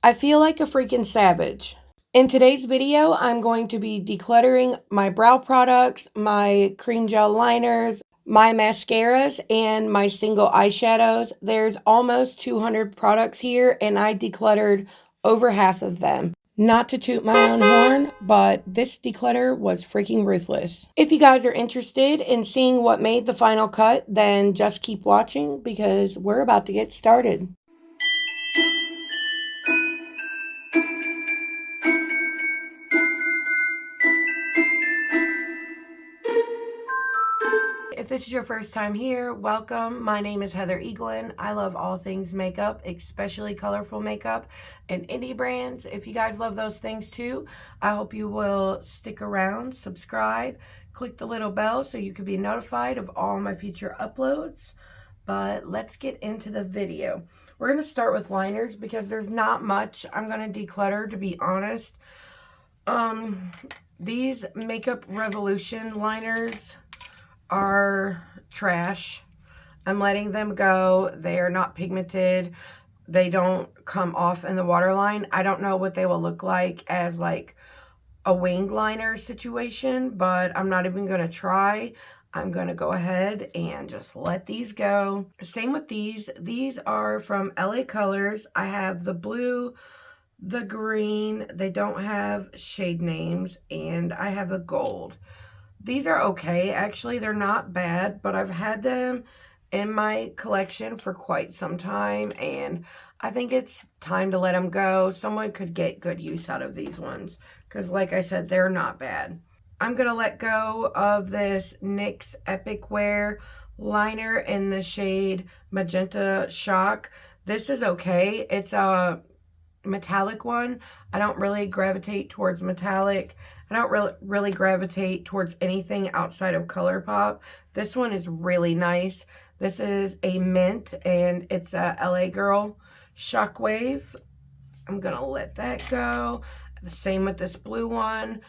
I feel like a freaking savage. In today's video, I'm going to be decluttering my brow products, my cream gel liners, my mascaras, and my single eyeshadows. There's almost 200 products here, and I decluttered over half of them. Not to toot my own horn, but this declutter was freaking ruthless. If you guys are interested in seeing what made the final cut, then just keep watching because we're about to get started. If this is your first time here, welcome. My name is Heather Eaglin. I love all things makeup, especially colorful makeup and indie brands. If you guys love those things too, I hope you will stick around, subscribe, click the little bell so you can be notified of all my future uploads. But let's get into the video. We're going to start with liners because there's not much I'm going to declutter, to be honest. These Makeup Revolution liners are trash. I'm letting them go. They are not pigmented. They don't come off in the waterline. I don't know what they will look like as like a winged liner situation, but I'm not even going to try. I'm going to go ahead and just let these go. Same with these. These are from LA Colors. I have the blue, the green. They don't have shade names, and I have a gold. These are okay, actually. They're not bad, but I've had them in my collection for quite some time, and I think it's time to let them go. Someone could get good use out of these ones, because like I said, they're not bad. I'm going to let go of this NYX Epic Wear liner in the shade Magenta Shock. This is okay. It's a metallic one. I don't really gravitate towards metallic. I don't really gravitate towards anything outside of ColourPop. This one is really nice. This is a mint, and it's a LA Girl Shockwave. I'm gonna let that go. The same with this blue one.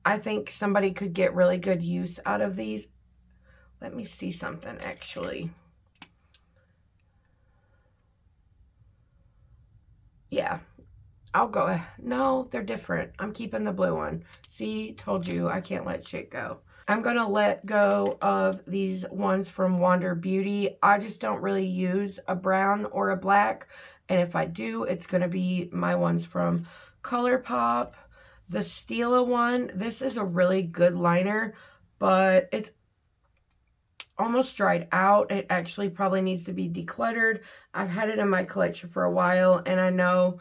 I think somebody could get really good use out of these. Let me see something, actually. Yeah, I'll go. No, they're different. I'm keeping the blue one. See, told you I can't let shit go. I'm going to let go of these ones from Wander Beauty. I just don't really use a brown or a black. And if I do, it's going to be my ones from ColourPop. The Stila one, this is a really good liner, but it's almost dried out. It actually probably needs to be decluttered. I've had it in my collection for a while, and I know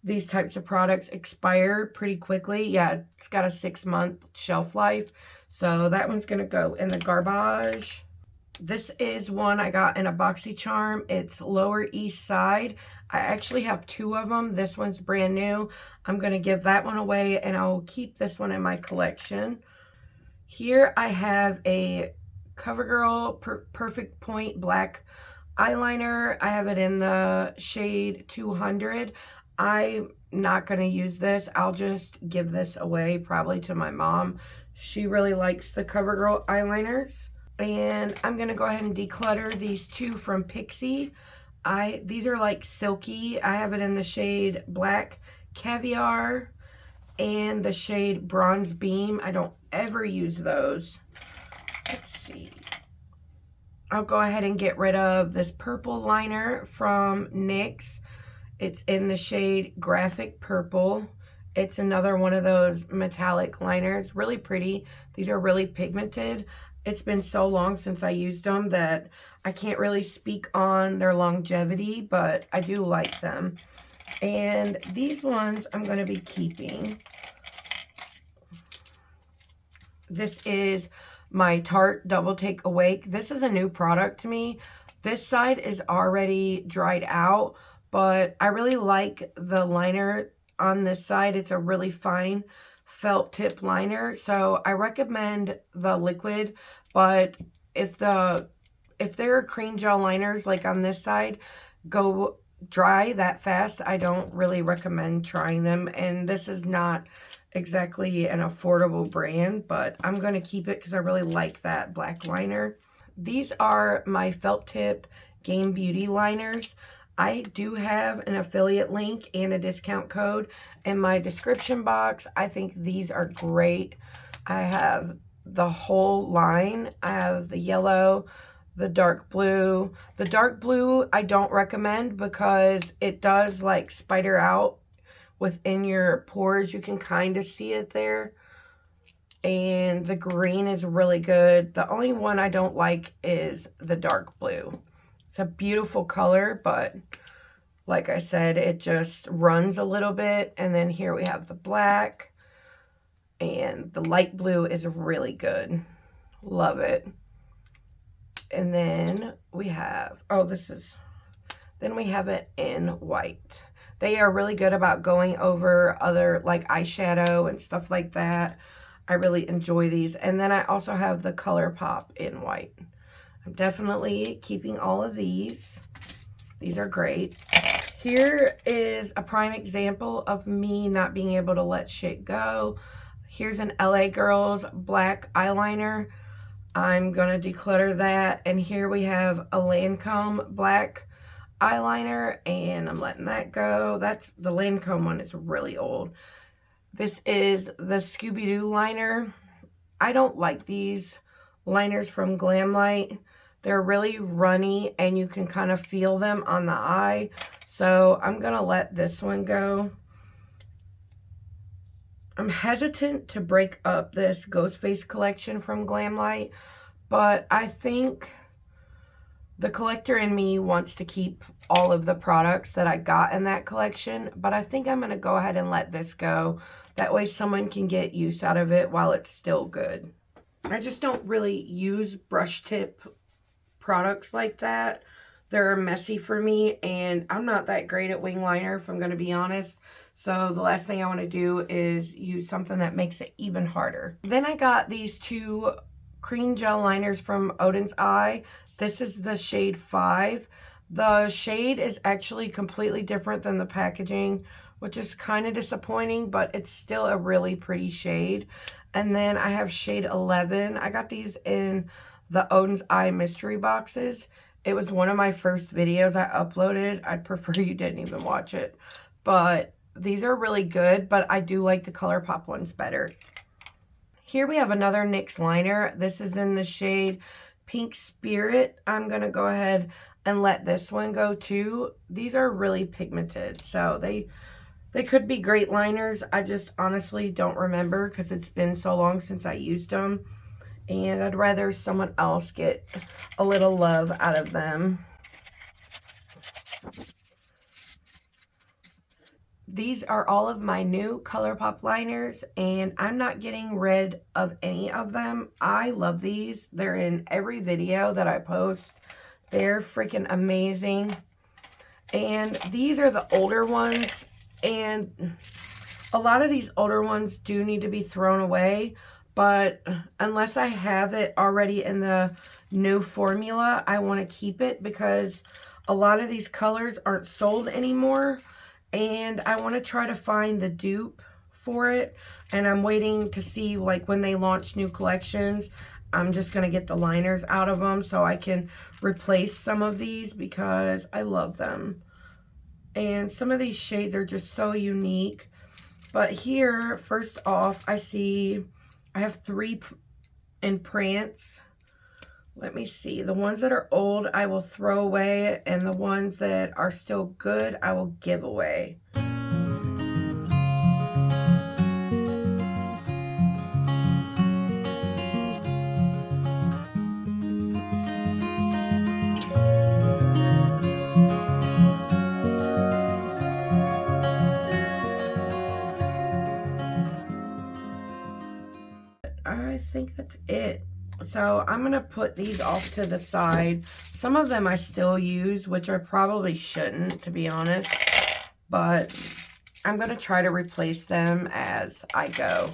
these types of products expire pretty quickly. Yeah, it's got a 6-month shelf life, so that one's gonna go in the garbage. This is one I got in a BoxyCharm. It's Lower East Side. I actually have 2 of them. This one's brand new. I'm gonna give that one away, and I'll keep this one in my collection. Here I have a CoverGirl Perfect Point Black eyeliner. I have it in the shade 200. I'm not going to use this. I'll just give this away probably to my mom. She really likes the CoverGirl eyeliners. And I'm going to go ahead and declutter these 2 from Pixi. These are like silky. I have it in the shade Black Caviar and the shade Bronze Beam. I don't ever use those. Let's see. I'll go ahead and get rid of this purple liner from NYX. It's in the shade Graphic Purple. It's another one of those metallic liners. Really pretty. These are really pigmented. It's been so long since I used them that I can't really speak on their longevity, but I do like them. And these ones I'm going to be keeping. This is my Tarte Double Take Awake. This is a new product to me. This side is already dried out, but I really like the liner on this side. It's a really fine felt tip liner, so I recommend the liquid. But if there are cream gel liners like on this side go dry that fast, I don't really recommend trying them. And this is not exactly an affordable brand, but I'm going to keep it because I really like that black liner. These are my felt tip Game Beauty liners. I do have an affiliate link and a discount code in my description box. I think these are great. I have the whole line. I have the yellow, the dark blue. The dark blue I don't recommend because it does like spider out within your pores. You can kind of see it there. And the green is really good. The only one I don't like is the dark blue. It's a beautiful color, but like I said, it just runs a little bit. And then here we have the black. And the light blue is really good. Love it. And then we have, then we have it in white. They are really good about going over other like eyeshadow and stuff like that. I really enjoy these. And then I also have the ColourPop in white. I'm definitely keeping all of these. These are great. Here is a prime example of me not being able to let shit go. Here's an LA Girls black eyeliner. I'm going to declutter that. And here we have a Lancome black eyeliner, and I'm letting that go. That's the Lancome one is really old. This is the Scooby-Doo liner. I don't like these liners from Glamlight. They're really runny and you can kind of feel them on the eye. So I'm going to let this one go. I'm hesitant to break up this Ghost Face collection from Glamlight, but I think the collector in me wants to keep all of the products that I got in that collection, but I think I'm going to go ahead and let this go. That way someone can get use out of it while it's still good. I just don't really use brush tip products like that. They're messy for me, and I'm not that great at wing liner, if I'm going to be honest. So the last thing I want to do is use something that makes it even harder. Then I got these two cream gel liners from Odin's Eye. This is the shade 5. The shade is actually completely different than the packaging, which is kind of disappointing, but it's still a really pretty shade. And then I have shade 11. I got these in the Odin's Eye mystery boxes. It was one of my first videos I uploaded. I'd prefer you didn't even watch it. But these are really good, but I do like the ColourPop ones better. Here we have another NYX liner. This is in the shade Pink Spirit. I'm going to go ahead and let this one go too. These are really pigmented, so they could be great liners. I just honestly don't remember because it's been so long since I used them. And I'd rather someone else get a little love out of them. These are all of my new ColourPop liners, and I'm not getting rid of any of them. I love these. They're in every video that I post. They're freaking amazing. And these are the older ones, and a lot of these older ones do need to be thrown away. But unless I have it already in the new formula, I want to keep it because a lot of these colors aren't sold anymore. And I want to try to find the dupe for it. And I'm waiting to see, like, when they launch new collections, I'm just going to get the liners out of them so I can replace some of these because I love them. And some of these shades are just so unique. But here, first off, I have 3 in Prance. Let me see. The ones that are old, I will throw away. And the ones that are still good, I will give away. I think that's it. So I'm going to put these off to the side. Some of them I still use, which I probably shouldn't, to be honest. But I'm going to try to replace them as I go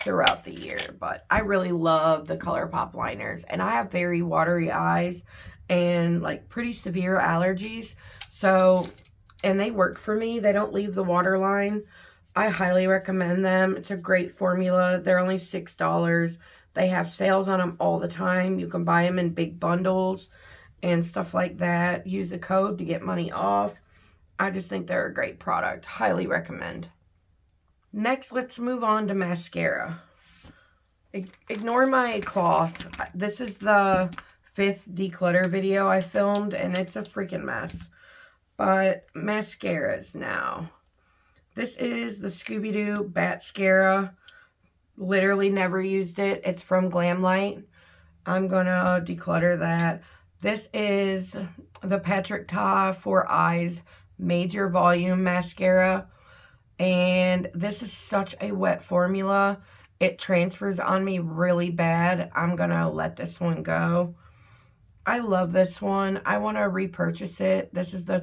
throughout the year. But I really love the ColourPop liners. And I have very watery eyes and like pretty severe allergies. So, and they work for me. They don't leave the waterline. I highly recommend them. It's a great formula. They're only $6. They have sales on them all the time. You can buy them in big bundles and stuff like that. Use a code to get money off. I just think they're a great product. Highly recommend. Next, let's move on to mascara. Ignore my cloth. This is the 5th declutter video I filmed, and it's a freaking mess. But mascaras now. This is the Scooby-Doo Batscara. Literally never used it. It's from Glamlight. I'm gonna declutter that. This is the Patrick Ta for Eyes Major Volume Mascara. And this is such a wet formula. It transfers on me really bad. I'm gonna let this one go. I love this one. I want to repurchase it. This is the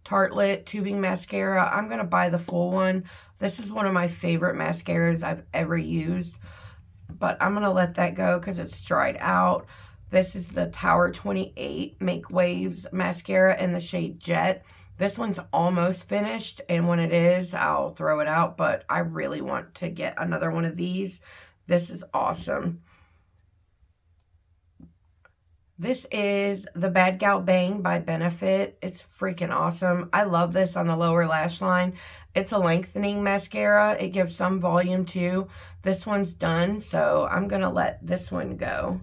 Tartelette Tubing Mascara. I'm gonna buy the full one. This is one of my favorite mascaras I've ever used. But I'm gonna let that go because it's dried out. This is the Tower 28 Make Waves Mascara in the shade Jet. This one's almost finished, and when it is, I'll throw it out, but I really want to get another one of these. This is awesome. This is the Bad Gal Bang by Benefit. It's freaking awesome. I love this on the lower lash line. It's a lengthening mascara. It gives some volume too. This one's done, so I'm going to let this one go.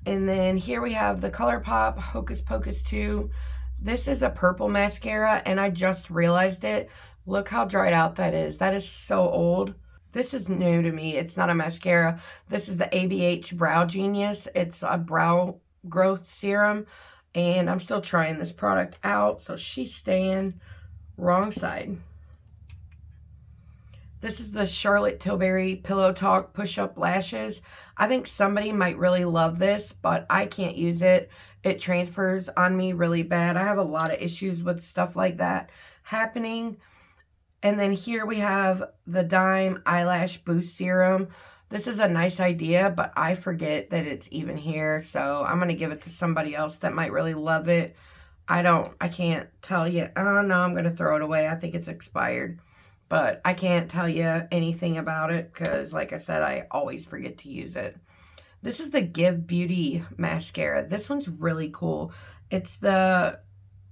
And then here we have the ColourPop Hocus Pocus 2. This is a purple mascara, and I just realized it. Look how dried out that is. That is so old. This is new to me. It's not a mascara. This is the ABH Brow Genius. It's a brow growth serum, and I'm still trying this product out, so she's staying wrong side. This is the Charlotte Tilbury Pillow Talk Push-Up Lashes. I think somebody might really love this, but I can't use it. It transfers on me really bad. I have a lot of issues with stuff like that happening. And then here we have the Dime Eyelash Boost Serum. This is a nice idea, but I forget that it's even here. So I'm going to give it to somebody else that might really love it. I can't tell you. Oh, no, I'm going to throw it away. I think it's expired. But I can't tell you anything about it because, like I said, I always forget to use it. This is the Give Beauty Mascara. This one's really cool. It's the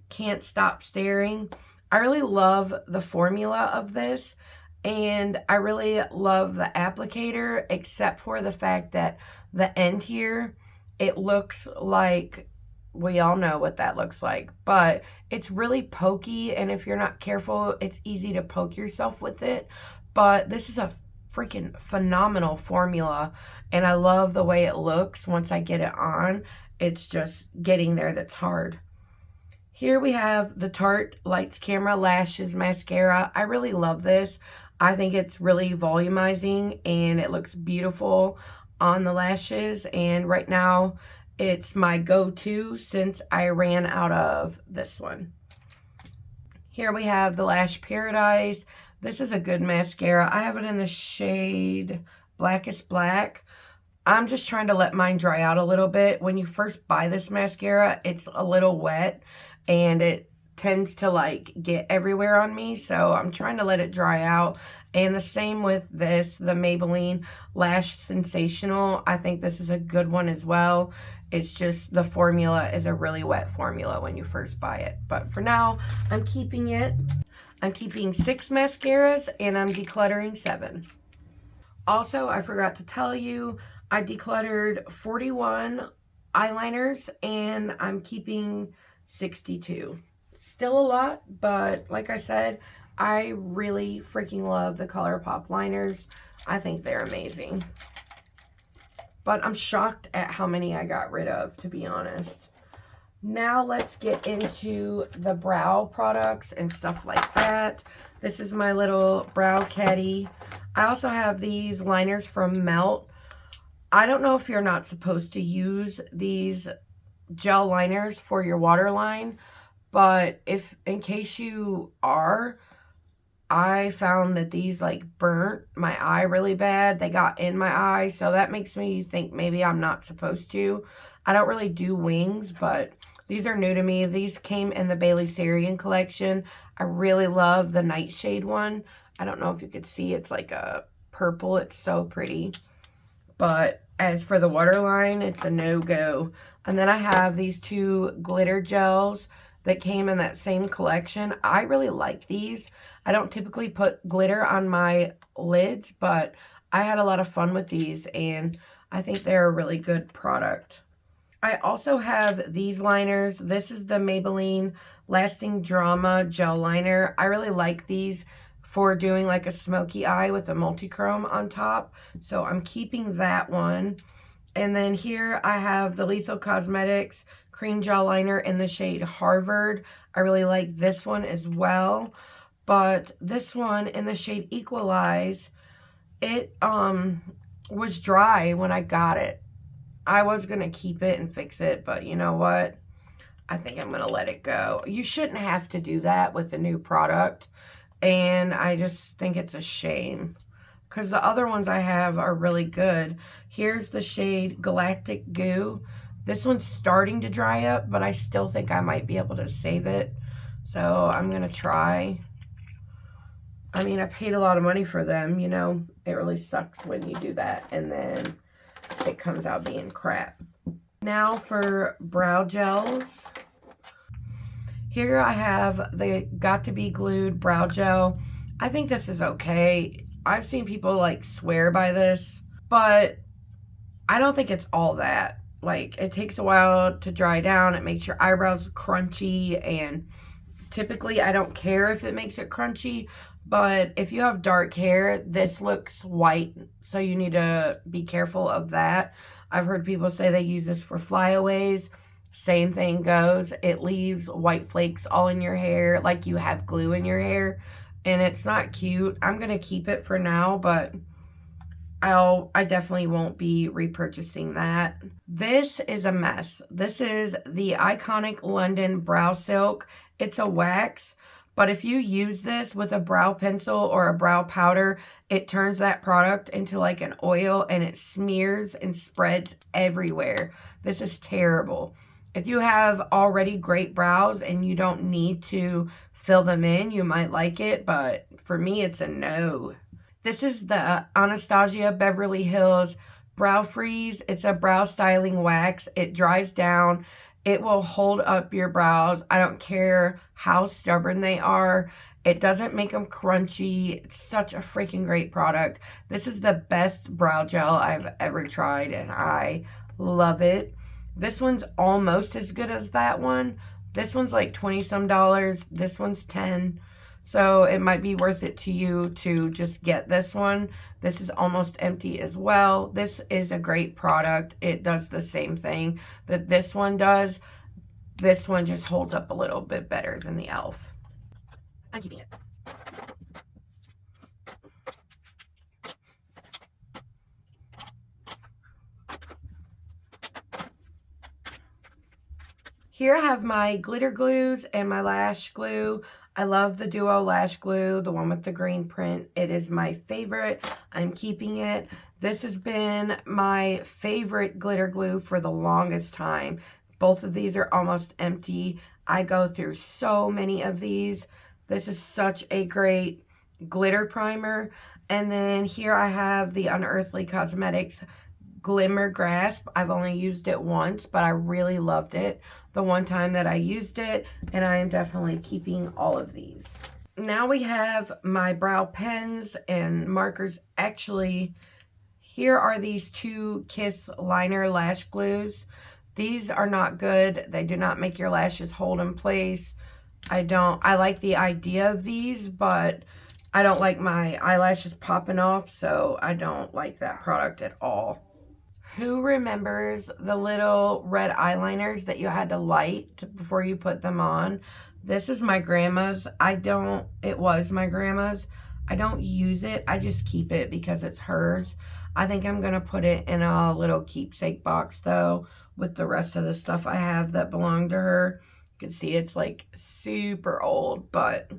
Can't Stop Staring. I really love the formula of this, and I really love the applicator, except for the fact that the end here, it looks like, we all know what that looks like, but it's really pokey, and if you're not careful, it's easy to poke yourself with it. But this is a freaking phenomenal formula, and I love the way it looks once I get it on. It's just getting there that's hard. Here we have the Tarte Lights Camera Lashes Mascara. I really love this. I think it's really volumizing, and it looks beautiful on the lashes, and right now it's my go-to since I ran out of this one. Here we have the Lash Paradise. This is a good mascara. I have it in the shade Blackest Black. I'm just trying to let mine dry out a little bit. When you first buy this mascara, it's a little wet, and it tends to like get everywhere on me, so I'm trying to let it dry out. And the same with this, the Maybelline Lash Sensational. I think this is a good one as well. It's just the formula is a really wet formula when you first buy it. But for now, I'm keeping it. I'm keeping 6 mascaras, and I'm decluttering 7. Also, I forgot to tell you, I decluttered 41 eyeliners, and I'm keeping 62. Still a lot, but like I said, I really freaking love the ColourPop liners. I think they're amazing. But I'm shocked at how many I got rid of, to be honest. Now let's get into the brow products and stuff like that. This is my little brow caddy. I also have these liners from Melt. I don't know if you're not supposed to use these gel liners for your waterline, but if in case you are, I found that these like burnt my eye really bad. They got in my eye, so that makes me think maybe I'm not supposed to. I don't really do wings, but these are new to me. These came in the Bailey Sarian collection. I really love the Nightshade one. I don't know if you could see, it's like a purple. It's so pretty. But as for the waterline, it's a no-go. And then I have these 2 glitter gels. that came in that same collection. I really like these. I don't typically put glitter on my lids, but I had a lot of fun with these, and I think they're a really good product. I also have these liners. This is the Maybelline Lasting Drama Gel Liner. I really like these for doing like a smoky eye with a multi-chrome on top. So I'm keeping that one. And then here I have the Lethal Cosmetics Cream Gel Liner in the shade Harvard. I really like this one as well. But this one in the shade Equalize, it was dry when I got it. I was going to keep it and fix it, but you know what? I think I'm going to let it go. You shouldn't have to do that with a new product, and I just think it's a shame because the other ones I have are really good. Here's the shade Galactic Goo. This one's starting to dry up, but I still think I might be able to save it, so I'm going to try. I mean, I paid a lot of money for them, you know. It really sucks when you do that, and then it comes out being crap. Now for brow gels. Here I have the Got to Be Glued brow gel. I think this is okay. I've seen people like swear by this, but I don't think it's all that. Like, it takes a while to dry down. It makes your eyebrows crunchy, and typically I don't care if it makes it crunchy, but if you have dark hair, this looks white, so you need to be careful of that. I've heard people say they use this for flyaways. Same thing goes. It leaves white flakes all in your hair, like you have glue in your hair, and it's not cute. I'm going to keep it for now, but I definitely won't be repurchasing that. This is a mess. This is the Iconic London Brow Silk. It's a wax, but if you use this with a brow pencil or a brow powder, it turns that product into like an oil, and it smears and spreads everywhere. This is terrible. If you have already great brows and you don't need to fill them in, you might like it, but for me, it's a no. This is the Anastasia Beverly Hills Brow Freeze. It's a brow styling wax. It dries down. It will hold up your brows. I don't care how stubborn they are. It doesn't make them crunchy. It's such a freaking great product. This is the best brow gel I've ever tried, and I love it. This one's almost as good as that one. This one's like $20-some. This one's $10. So it might be worth it to you to just get this one. This is almost empty as well. This is a great product. It does the same thing that this one does. This one just holds up a little bit better than the e.l.f. I'm keeping it. Here I have my glitter glues and my lash glue. I love the Duo Lash Glue, the one with the green print. It is my favorite. I'm keeping it. This has been my favorite glitter glue for the longest time. Both of these are almost empty. I go through so many of these. This is such a great glitter primer. And then here I have the Unearthly Cosmetics Glimmer Grasp. I've only used it once, but I really loved it the one time that I used it, and I am definitely keeping all of these. Now we have my brow pens and markers. Actually, here are these two Kiss Liner Lash Glues. These are not good. They do not make your lashes hold in place. I like the idea of these, but I don't like my eyelashes popping off, so I don't like that product at all. Who remembers the little red eyeliners that you had to light before you put them on? This is my grandma's. It was my grandma's. I don't use it. I just keep it because it's hers. I think I'm going to put it in a little keepsake box, though, with the rest of the stuff I have that belonged to her. You can see it's like super old, but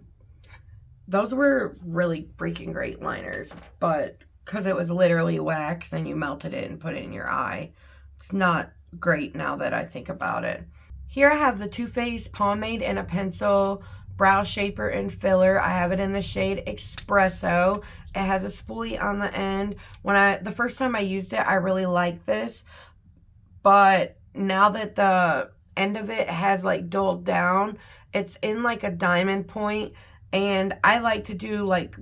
those were really freaking great liners. But because it was literally wax and you melted it and put it in your eye, it's not great now that I think about it. Here I have the Too Faced Pomade and a Pencil Brow Shaper and Filler. I have it in the shade Espresso. It has a spoolie on the end. The first time I used it, I really liked this, but now that the end of it has like dulled down. It's in like a diamond point, and I like to do like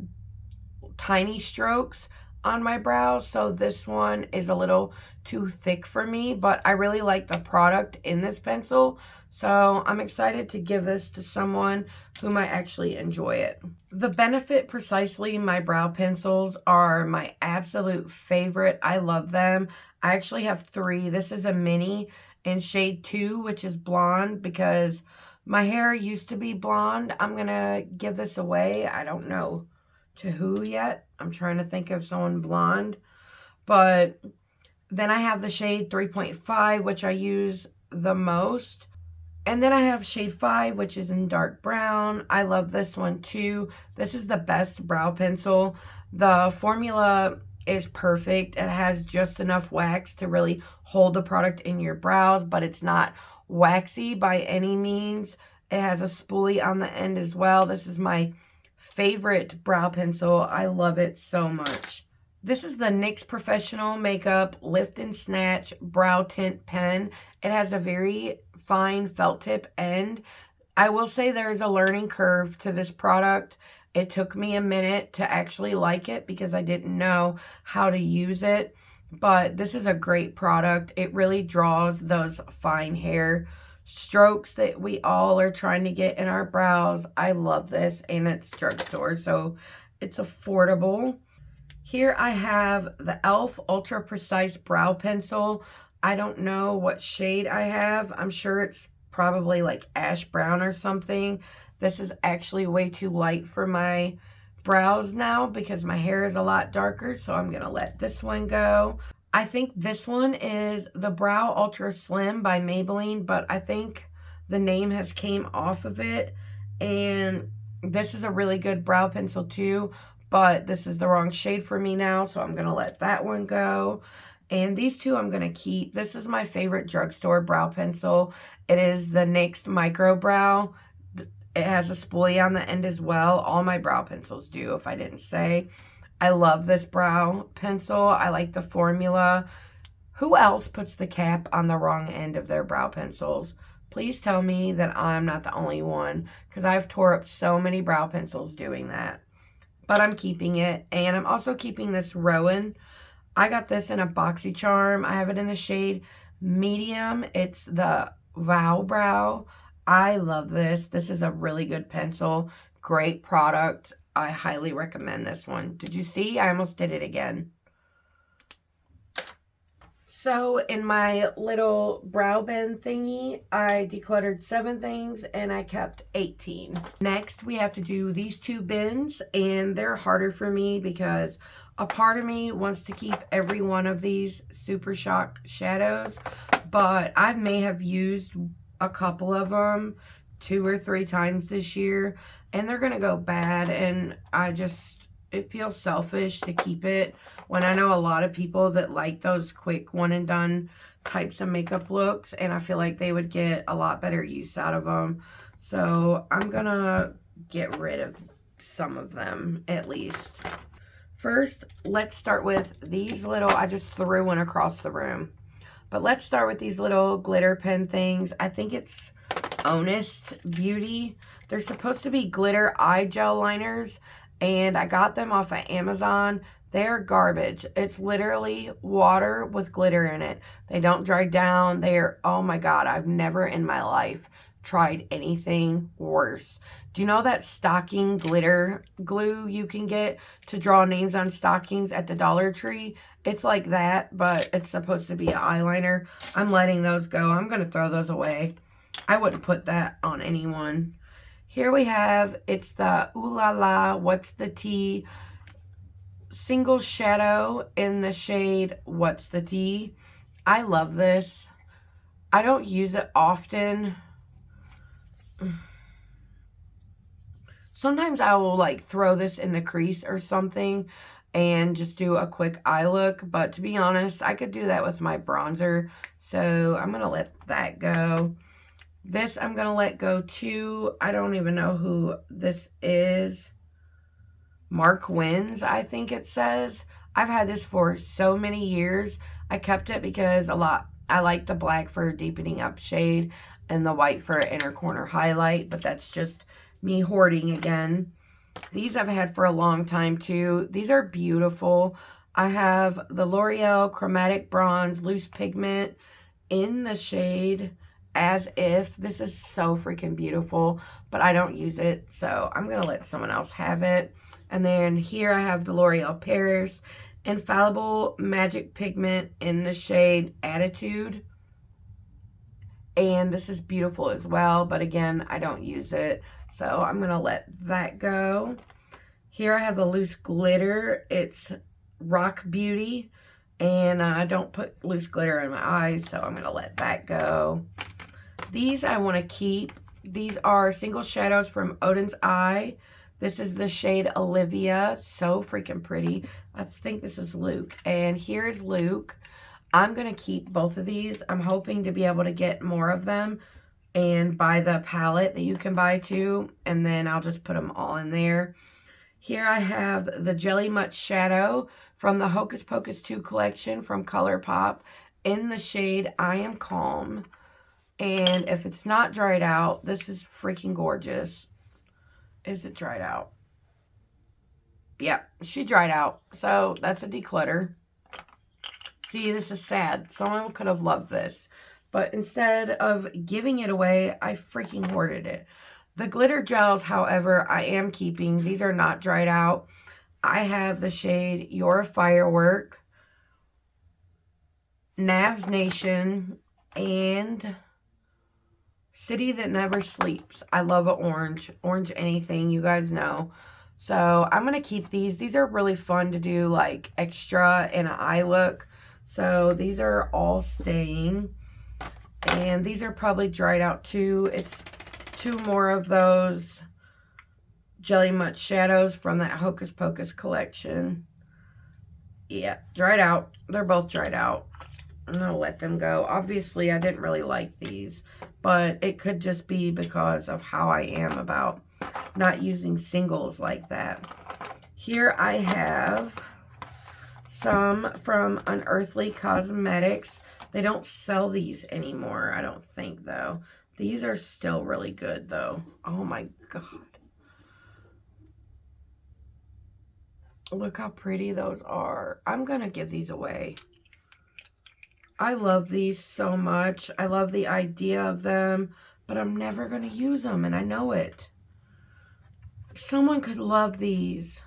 tiny strokes on my brows, so this one is a little too thick for me, but I really like the product in this pencil, so I'm excited to give this to someone who might actually enjoy it. The Benefit Precisely My Brow Pencils are my absolute favorite. I love them. I actually have 3. This is a mini in shade 2, which is blonde, because my hair used to be blonde. I'm gonna give this away. I don't know to who yet. I'm trying to think of someone blonde. But then I have the shade 3.5, which I use the most. And then I have shade 5, which is in dark brown. I love this one too. This is the best brow pencil. The formula is perfect. It has just enough wax to really hold the product in your brows, but it's not waxy by any means. It has a spoolie on the end as well. This is my favorite brow pencil. I love it so much. This is the NYX Professional Makeup Lift and Snatch Brow Tint Pen. It has a very fine felt tip end. I will say there's a learning curve to this product. It took me a minute to actually like it because I didn't know how to use it, but this is a great product. It really draws those fine hair strokes that we all are trying to get in our brows. I love this, and it's drugstore, so it's affordable. Here I have the e.l.f. Ultra Precise Brow Pencil. I don't know what shade I have. I'm sure it's probably like ash brown or something. This is actually way too light for my brows now because my hair is a lot darker, so I'm gonna let this one go. I think this one is the Brow Ultra Slim by Maybelline, but I think the name has came off of it. And this is a really good brow pencil too, but this is the wrong shade for me now, so I'm going to let that one go. And these two I'm going to keep. This is my favorite drugstore brow pencil. It is the NYX Micro Brow. It has a spoolie on the end as well. All my brow pencils do, if I didn't say. I love this brow pencil. I like the formula. Who else puts the cap on the wrong end of their brow pencils? Please tell me that I'm not the only one, because I've tore up so many brow pencils doing that. But I'm keeping it. And I'm also keeping this Rowan. I got this in a BoxyCharm. I have it in the shade medium. It's the Vow Brow. I love this. This is a really good pencil. Great product. I highly recommend this one. Did you see? I almost did it again. So in my little brow bin thingy, I decluttered 7 things and I kept 18. Next, we have to do these 2 bins, and they're harder for me because a part of me wants to keep every one of these Super Shock shadows, but I may have used a couple of them 2 or 3 times this year, and they're gonna go bad, and it feels selfish to keep it when I know a lot of people that like those quick one and done types of makeup looks, and I feel like they would get a lot better use out of them. So I'm gonna get rid of some of them at least. First, let's start with these little, I just threw one across the room. But let's start with these little glitter pen things. I think it's Honest Beauty. They're supposed to be glitter eye gel liners, and I got them off of Amazon. They're garbage. It's literally water with glitter in it. They don't dry down. Oh my God, I've never in my life tried anything worse. Do you know that stocking glitter glue you can get to draw names on stockings at the Dollar Tree? It's like that, but it's supposed to be an eyeliner. I'm letting those go. I'm going to throw those away. I wouldn't put that on anyone. Here we have, it's the Ooh La La What's the Tea single shadow in the shade What's the Tea. I love this. I don't use it often. Sometimes I will like throw this in the crease or something and just do a quick eye look, but to be honest, I could do that with my bronzer, so I'm gonna let that go. This I'm gonna let go too. I don't even know who this is. Mark Wins, I think it says. I've had this for so many years. I kept it because I like the black for a deepening up shade and the white for an inner corner highlight, but that's just me hoarding again. These I've had for a long time too. These are beautiful. I have the L'Oreal Chromatic Bronze Loose Pigment in the shade As If. This is so freaking beautiful, but I don't use it, so I'm going to let someone else have it. And then here I have the L'Oreal Paris Infallible Magic Pigment in the shade Attitude. And this is beautiful as well, but again, I don't use it, so I'm going to let that go. Here I have a loose glitter. It's Rock Beauty, and I don't put loose glitter in my eyes, so I'm going to let that go. These I want to keep. These are single shadows from Odin's Eye. This is the shade Olivia. So freaking pretty. I think this is Luke. And here's Luke. I'm going to keep both of these. I'm hoping to be able to get more of them and buy the palette that you can buy too. And then I'll just put them all in there. Here I have the Jelly Much Shadow from the Hocus Pocus 2 collection from ColourPop in the shade I Am Calm. And if it's not dried out, this is freaking gorgeous. Is it dried out? Yep, she dried out. So that's a declutter. See, this is sad. Someone could have loved this. But instead of giving it away, I freaking hoarded it. The glitter gels, however, I am keeping. These are not dried out. I have the shade You're a Firework, Nav's Nation, and City That Never Sleeps. I love an orange. Orange anything, you guys know. So I'm going to keep these. These are really fun to do like extra in an eye look. So these are all staying. And these are probably dried out too. It's 2 more of those Jelly Much Shadows from that Hocus Pocus collection. Yeah, dried out. They're both dried out. I'm going to let them go. Obviously, I didn't really like these, but it could just be because of how I am about not using singles like that. Here I have some from Unearthly Cosmetics. They don't sell these anymore, I don't think, though. These are still really good, though. Oh, my God. Look how pretty those are. I'm going to give these away. I love these so much. I love the idea of them, but I'm never going to use them, and I know it. Someone could love these.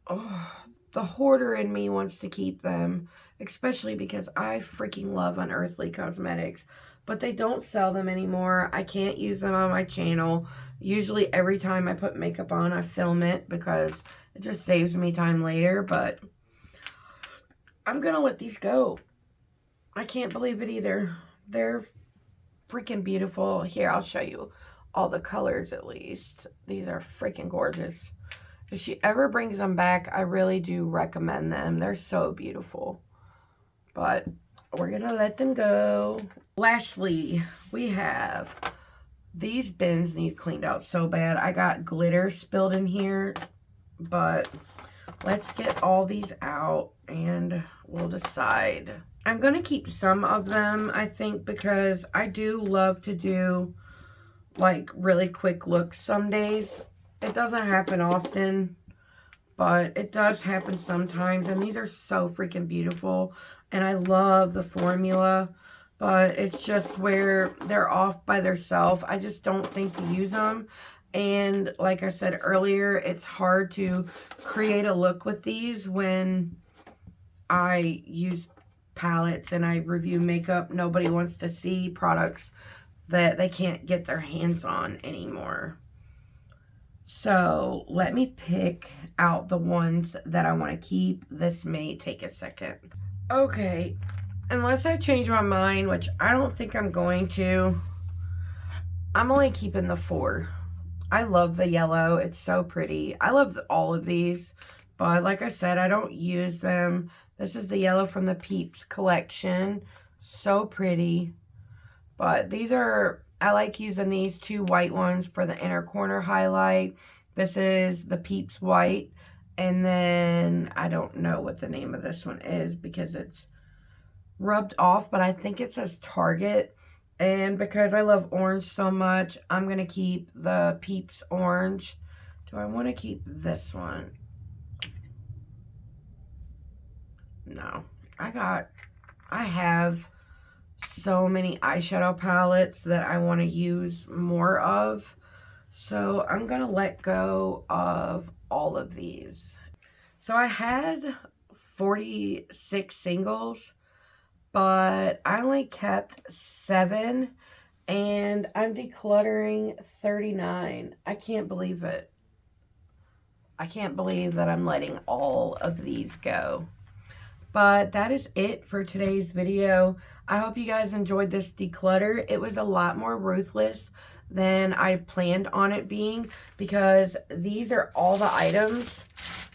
Oh, the hoarder in me wants to keep them, especially because I freaking love Unearthly Cosmetics, but they don't sell them anymore. I can't use them on my channel. Usually every time I put makeup on, I film it because it just saves me time later, but I'm going to let these go. I can't believe it either. They're freaking beautiful. Here, I'll show you all the colors at least. These are freaking gorgeous. If she ever brings them back, I really do recommend them. They're so beautiful. But we're going to let them go. Lastly, we have these bins need cleaned out so bad. I got glitter spilled in here, but let's get all these out and we'll decide. I'm going to keep some of them, I think, because I do love to do like really quick looks some days. It doesn't happen often, but it does happen sometimes. And these are so freaking beautiful. And I love the formula, but it's just where they're off by themselves. I just don't think to use them. And like I said earlier, it's hard to create a look with these when I use palettes and I review makeup. Nobody wants to see products that they can't get their hands on anymore. So let me pick out the ones that I want to keep. This may take a second. Okay, unless I change my mind, which I don't think I'm going to, I'm only keeping the 4. I love the yellow. It's so pretty. I love all of these, but like I said, I don't use them. This is the yellow from the Peeps collection. So pretty. But these are, I like using these 2 white ones for the inner corner highlight. This is the Peeps White. And then I don't know what the name of this one is because it's rubbed off, but I think it says Target. And because I love orange so much, I'm going to keep the Peeps orange. Do I want to keep this one? No. I have so many eyeshadow palettes that I want to use more of. So I'm going to let go of all of these. So I had 46 singles, but I only kept 7, and I'm decluttering 39. I can't believe it. I can't believe that I'm letting all of these go. But that is it for today's video. I hope you guys enjoyed this declutter. It was a lot more ruthless than I planned on it being, because these are all the items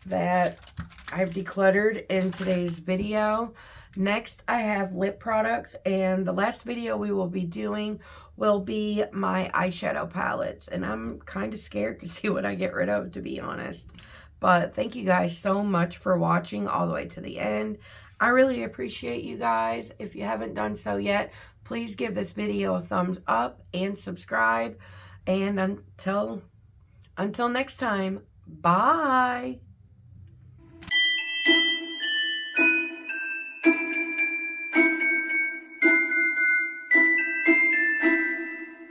that I've decluttered in today's video. Next, I have lip products, and the last video we will be doing will be my eyeshadow palettes, and I'm kind of scared to see what I get rid of, to be honest. But thank you guys so much for watching all the way to the end. I really appreciate you guys. If you haven't done so yet, please give this video a thumbs up and subscribe. And until next time, bye.